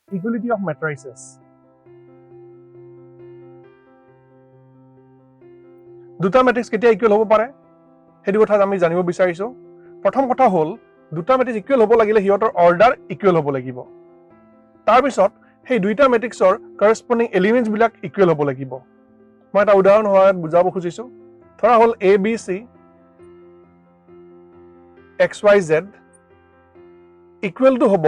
Equality of matrices. দুটা matrix কেতিয়া equal হ'ব পাৰে সেইটো কথা আমি জানিব বিচাৰিছো প্ৰথম কথা হ'ল দুটা মেট্ৰিক্স ইকুৱেল হ'ব লাগিলে সিহঁতৰ অৰ্ডাৰ ইকুৱেল হ'ব লাগিব তাৰ পিছত সেই দুইটা মেট্ৰিক্সৰ करस्পন্ডিং এলিমেন্টছ বিলাক ইকুৱেল হ'ব লাগিব মই এটা উদাহৰণ সহায়ত বুজাব খুজিছো ধৰা হ'ল a b c x y z equal to হ'ব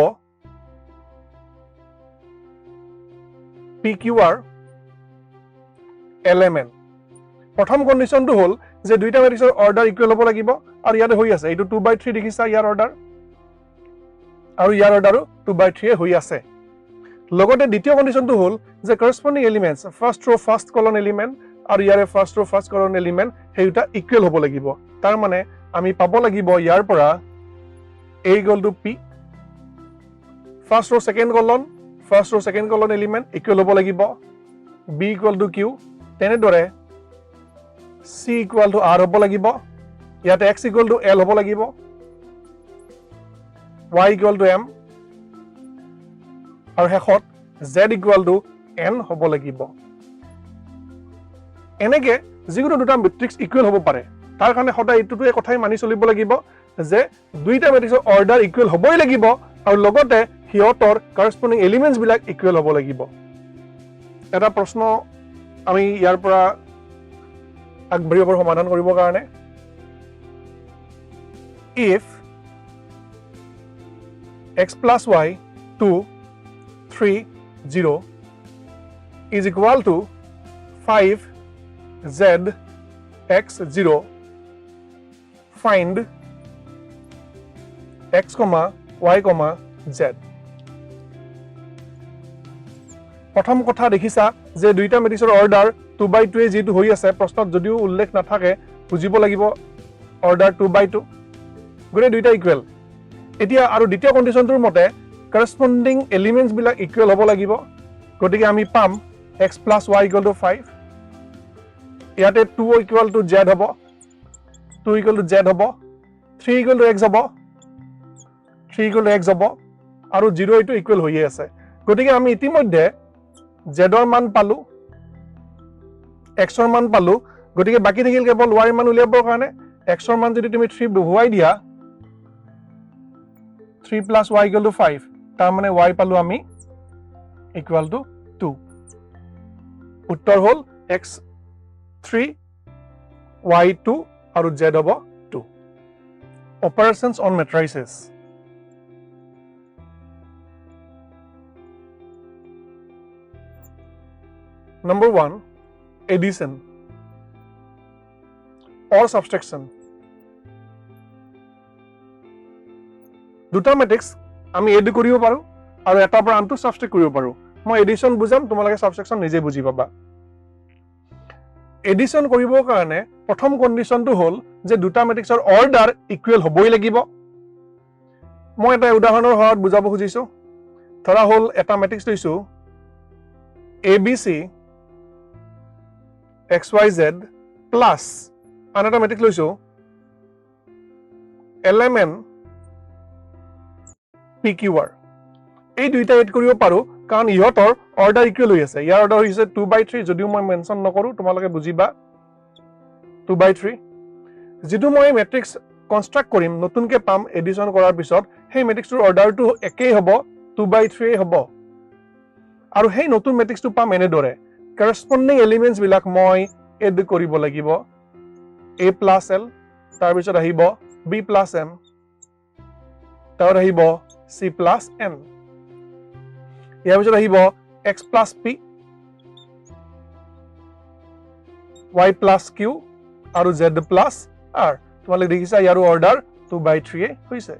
p q r l m n প্ৰথম কন্ডিশনটো হ'ল যে দুইটা মেট্ৰিক্সৰ অৰ্ডাৰ ইকুৱেল হ'ব লাগিব আৰু ইয়াতে হৈ আছে এইটো 2/3 দেখিছা ইয়াৰ অৰ্ডাৰ আৰু ইয়াৰ অৰ্ডাৰো 2/3 হৈ আছে লগতে দ্বিতীয় কন্ডিশনটো হ'ল যে करस्পন্ডিং এলিমেন্টছ ফাৰ্স্ট ৰ ফাৰ্স্ট কলন এলিমেন্ট আৰু ইয়াৰে ফাৰ্স্ট ৰ ফাৰ্স্ট কলন এলিমেন্ট হেইটা ইকুৱেল হ'ব লাগিব তাৰ মানে আমি পাব লাগিব ইয়াৰ পৰা a = p ফাৰ্স্ট ৰ সেকেন্ড কলন এলিমেন্ট ইকুৱেল হ'ব লাগিব b = q তেনেদৰে c = r হ'ব লাগিব ইয়াতে x = l হ'ব লাগিব y = m আৰু হেকত z = n হ'ব লাগিব এনেকে যিকোনো দুটা মেট্ৰিক্স ইকুৱেল হ'ব পাৰে তাৰ কাৰণে সদায় এইটোৱে কথাই মানি চলিব লাগিব যে দুইটা মেট্ৰিক্সৰ অৰ্ডাৰ ইকুৱেল হ'বই লাগিব আৰু লগতে হিয়তৰ करस्পন্ডিং এলিমেন্টছ বিলাক ইকুৱেল হ'ব লাগিব এটা প্ৰশ্ন আমি ইয়াৰ পৰা আগবাঢ়িবৰ সমাধান কৰিবৰ কাৰণে if x + y 2 3 0 is equal to 5 z x 0 find x, y, z প্ৰথম কথা দেখিছা যে দুইটা মেট্ৰিক্সৰ অৰ্ডাৰ 2/2 যেটো হৈ আছে প্ৰশ্নত যদিও উল্লেখ নাথাকে বুজিব লাগিব অৰ্ডাৰ 2/2 গৰে দুইটা ইকুৱেল এতিয়া আৰু দ্বিতীয় কন্ডিশনটোৰ মতে करस्पন্ডিং এলিমেন্টছ বিলাক ইকুৱেল হ'ব লাগিব গতিকে আমি পাম x + y = 5 ইয়াতে 2 = z হ'ব 2 = z হ'ব 3 = x হ'ব 3 = x হ'ব আৰু 0 এইটো ইকুৱেল হৈয়ে আছে গতিকে আমি ইতিমধ্যে z ৰ মান পালো x ৰ মান পালো গতিকে বাকি থাকিল কেৱল y ৰ মান উলিয়াবৰ কাৰণে x ৰ মান যদি তুমি 3 বহুৱাই দিয়া 3 + y = 5 তাৰ মানে y পালো আমি = 2 উত্তৰ হ'ল x 3 y 2 আৰু z হ'ব 2 operations on matrices Number 1 addition or subtraction দুটা মেট্ৰিক্স আমি এড কৰিব পাৰো আৰু এটাৰ পৰা আনটো সাবট্ৰেক্ট কৰিব পাৰো মই এডিশন বুজাম তোমালোকে সাবট্ৰেকশন নিজে বুজি পাবা এডিশন কৰিবৰ কাৰণে প্ৰথম কন্ডিশনটো হ'ল যে দুটা মেট্ৰিক্সৰ অৰ্ডাৰ ইকুৱেল হ'বই লাগিব মই এটা উদাহৰণৰ সহায়ত বুজাব খুজিছো ধৰা হ'ল এটা মেট্ৰিক্স লৈছো ABC XYZ plus another matrix লৈছো LMN PQR এই দুইটা এড কৰিব পাৰো কাৰণ ইহতৰ অৰ্ডাৰ ইকুৱেল হৈ আছে ইয়াৰ অৰ্ডাৰ হৈছে 2/3 যদিও মই মেনশন নকৰো তোমালোকে বুজিবা 2/3 যেটো মই মেট্ৰিক্স কনস্ট্ৰাক্ট কৰিম নতুনকে পাম এডিশন কৰাৰ পিছত সেই মেট্ৰিক্সৰ অৰ্ডাৰটো একেই হ'ব 2/3 হ'ব আৰু সেই নতুন মেট্ৰিক্সটো পাম এনেদৰে करस्पন্ডিং এলিমেন্টছ বিলাক মই এড কৰিব লাগিব a + l তাৰ পিছত আহিব b + m তাৰ আহিব c + n ইয়াৰ পিছত আহিব x + p y + q আৰু z + r তোমালোকে দেখিছা ইয়াৰ অৰ্ডাৰ 2/3 হৈছে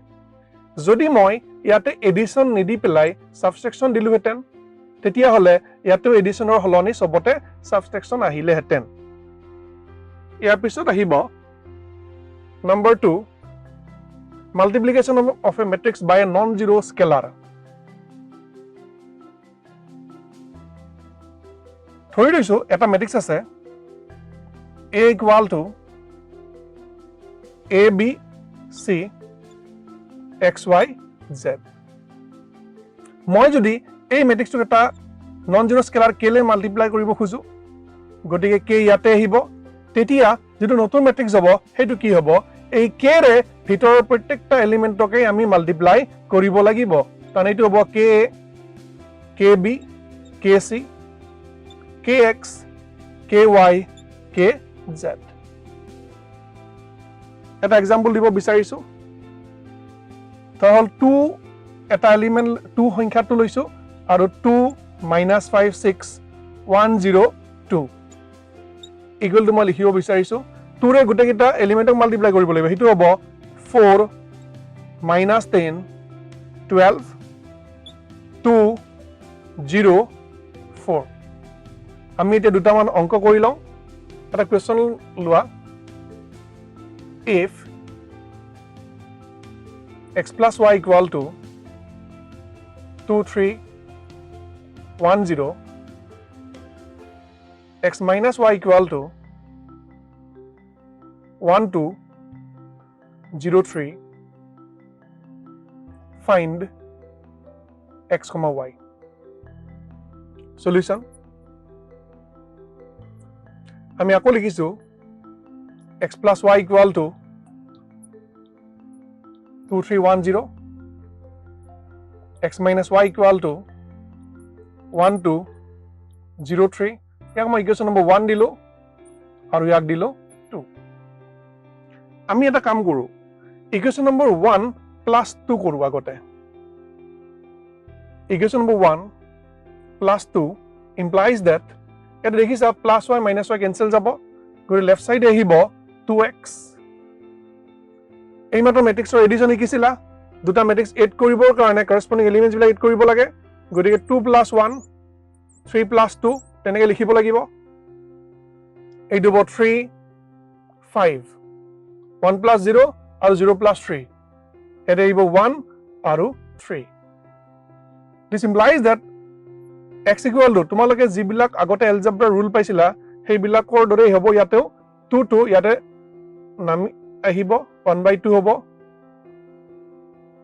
যদি মই ইয়াতে এডিশন নিদি পেলাই সাবট্ৰেকশন দিলো হেতেন তেতিয়া হলে ইয়াতে এডিশনৰ হলনি সবতে সাবট্ৰেকশন আহিলে হেতেন ইয়াৰ পিছত আহিব number 2 multiplication of a matrix by a non-zero scalar ধৰি লৈছো এটা মেট্ৰিক্স আছে a = a b c x y z মই যদি এই মেট্ৰিক্সটোক এটা নন জিৰ' স্কেলাৰ কেলে মাল্টিপ্লাই কৰিব খোজো গতিকে কে ইয়াতে আহিব তেতিয়া যেটো নতুন মেট্ৰিক্স হ'ব হেতু কি হ'ব এই কে ৰে ভিতৰৰ প্ৰত্যেকটা এলিমেন্টকে আমি মাল্টিপ্লাই কৰিব লাগিব কাৰণ এইটো হ'ব K K B K C K X K Y K Z এটা এক্সাম্পল দিব বিচাৰিছো তাহল 2 এটা এলিমেন্ট 2 সংখ্যাটো লৈছো আৰু 2 -5 6 1 0 2 ইকুৱেল টু মই লিখিব বিচাৰিছো 2 ৰে গুটেকিটা এলিমেন্টক মাল্টিপ্লাই কৰিব লাগিব হেতু হ'ব 4 -10 12 2 0 4 আমি এটা দুটা মান অংক কৰি লওঁ এটা কোৱেশ্চন লোৱা if x plus y equal to 2 3 1 0 x minus y equal to 1 2 0 3 find x comma y solution আমি আকৌ লিখিছো x plus y equal to 2 3 1 0 x minus y equal to 1 2 0 3 ইয়াক মই ইকুৱেশ্যন নম্বৰ 1 দিলো আৰু ইয়াক দিলো 2 আমি এটা কাম কৰো ইকুৱেশ্যন নম্বৰ 1 plus 2 কৰো আগতে equation number 1 plus 2 implies that এটা দেখিছা plus y minus y cancel যাব গৈ লেফট সাইডে আহিব 2x এই মাত্ৰ মেট্ৰিক্সৰ এডিশন শিকিছিলা দুটা মেট্ৰিক্স এড কৰিবৰ কাৰণে কৰসপন্ডিং এলিমেন্টস বিলাক এড কৰিব লাগে গতিকে 2 + 1 3 + 2 তেনেকে লিখিব লাগিব এই দুব 3 5 1 + 0 আৰু 0 + 3 এটা আহিব 1 আৰু 3 this implies that x equal to তোমালোকে যিবিলাক আগতে এলজেব্ৰা ৰুল পাইছিলা সেই বিলাকৰ দৰেই হ'ব ইয়াতেও 2 2 ইয়াতে নামি আহিব 1/2 হ'ব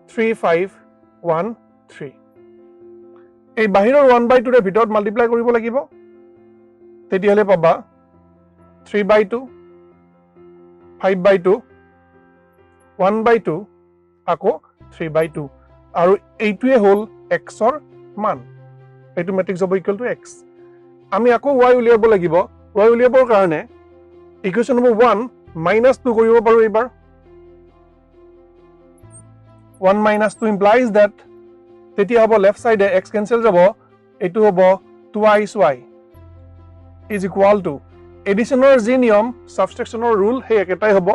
3 5 1 3 এই বাহিৰৰ 1/2 ৰে ভিতৰত মাল্টিপ্লাই কৰিব লাগিব তেতিয়াহলে পাবা 3/2 5/2 1/2 আকৌ 3/2 আৰু এইটোৱে হ'ল x ৰ মান এইটো মেট্ৰিক্স হ'ব ইকুৱেল টু x আমি আকৌ y উলিয়াব লাগিব y উলিয়াবৰ কাৰণে ইকুৱেশ্যন নম্বৰ 1 -2 কৰিব পাৰো এবাৰ 1 - 2 implies that তেতিয়া হ'ব লেফট সাইডে x cancel যাব এটো হ'ব 2y is equal to এডিশনৰ যি নিয়ম সাবট্ৰেকশনৰ ৰুল হে একেটাই হ'ব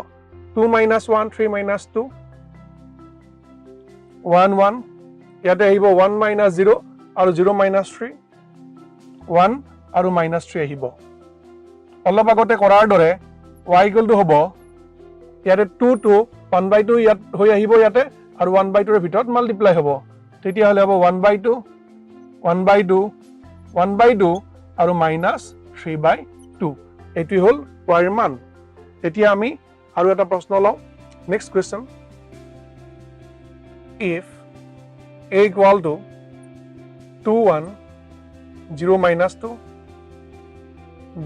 2 - 1 3 - 2 1 1 ইয়াতে আহিব 1 - 0 আৰু 0 - 3 1 আৰু -3 আহিব অলপ আগতে কৰাৰ দৰে y equal to হ'ব ইয়াতে 2 2 1/2 ইয়াত হৈ আহিব ইয়াতে আৰু 1/2 ৰ ভিতৰত মাল্টিপ্লাই হ'ব তেতিয়া হলে হ'ব 1/2 1/2 1/2 আৰু -3/2 এটি হল y ৰ মান এতিয়া আমি আৰু এটা প্ৰশ্ন লওঁ next question if a equal to 2 1 0 - 2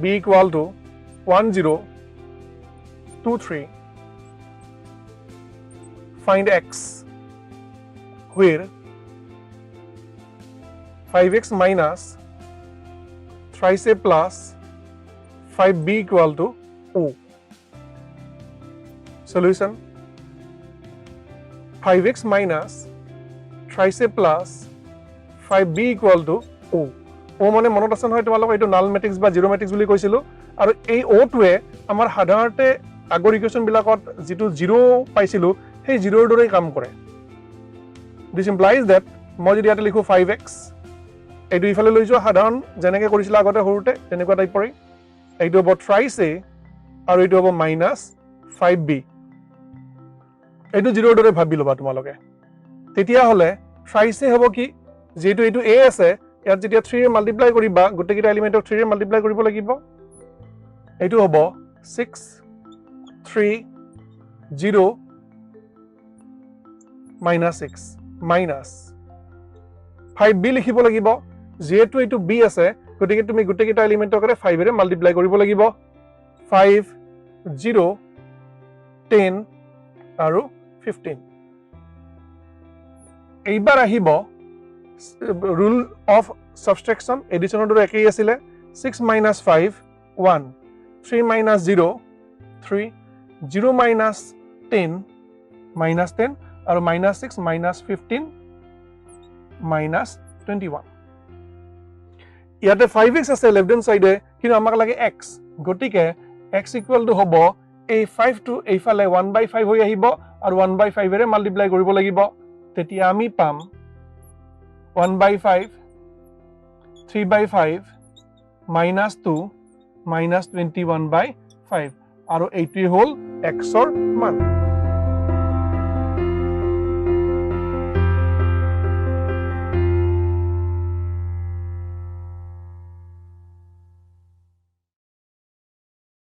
b equal to 1 0 2 3 find x where 5x minus thrice a plus 5b equal to o solution 5x minus thrice a plus 5b equal to o o মানে মনত আছে নহয় তোমালোক এইটো নাল matrix বা zero matrix বুলি কৈছিলো আৰু এই o টোৱে আমাৰ সাধাৰণতে আগৰ ইকুৱেশ্যন বিলাকত যেটো জিৰো পাইছিলো সেই জিৰোৰ দৰে কাম কৰে this implies that মই যদি ইয়াতে লিখো 5x এইটো ইফালে লৈ যোৱা সাধাৰণ যেনেকৈ কৰিছিলা আগতে সৰুতে তেনেকুৱা টাইপৰে এইটো হ'ব thrice a আৰু এইটো হ'ব -5b এইটো জিৰোৰ দৰে ভাবি লবা তোমালোকে তেতিয়া হলে thrice a হ'ব কি যেটো এইটো a আছে ইয়াত যেতিয়া 3 ৰে মাল্টিপ্লাই কৰিবা গোটেইকেইটা এলিমেন্টক 3 ৰে মাল্টিপ্লাই কৰিব লাগিব এইটো হ'ব 6 3 0 -6 minus 5b লিখিব লাগিব যেহেতু এইটো b আছে গতিকে তুমি গোটেইকেইটা এলিমেণ্টৰে 5 এৰে মাল্টিপ্লাই কৰিব লাগিব 5 0 10 আৰু 15 এইবাৰ আহিব rule of subtraction এডিশনৰ দৰে একেই আছিল 6 minus 5 1 3 minus 0 3 0 minus 10 minus 10 আৰু minus 6 minus 15 minus 21 ইয়াতে 5x আছে লেফট হ্যান্ড সাইডে কিন্তু আমাক লাগে x গতিকে x ইকুয়াল টু হ'ব এই 5 টো এইফালে 1/5 হৈ আহিব আৰু 1/5 এৰে মাল্টিপ্লাই কৰিব লাগিব তেতিয়া আমি পাম 1/5 3/5 minus 2 minus 21/5 আৰু এইটোই হ'ল x ৰ মান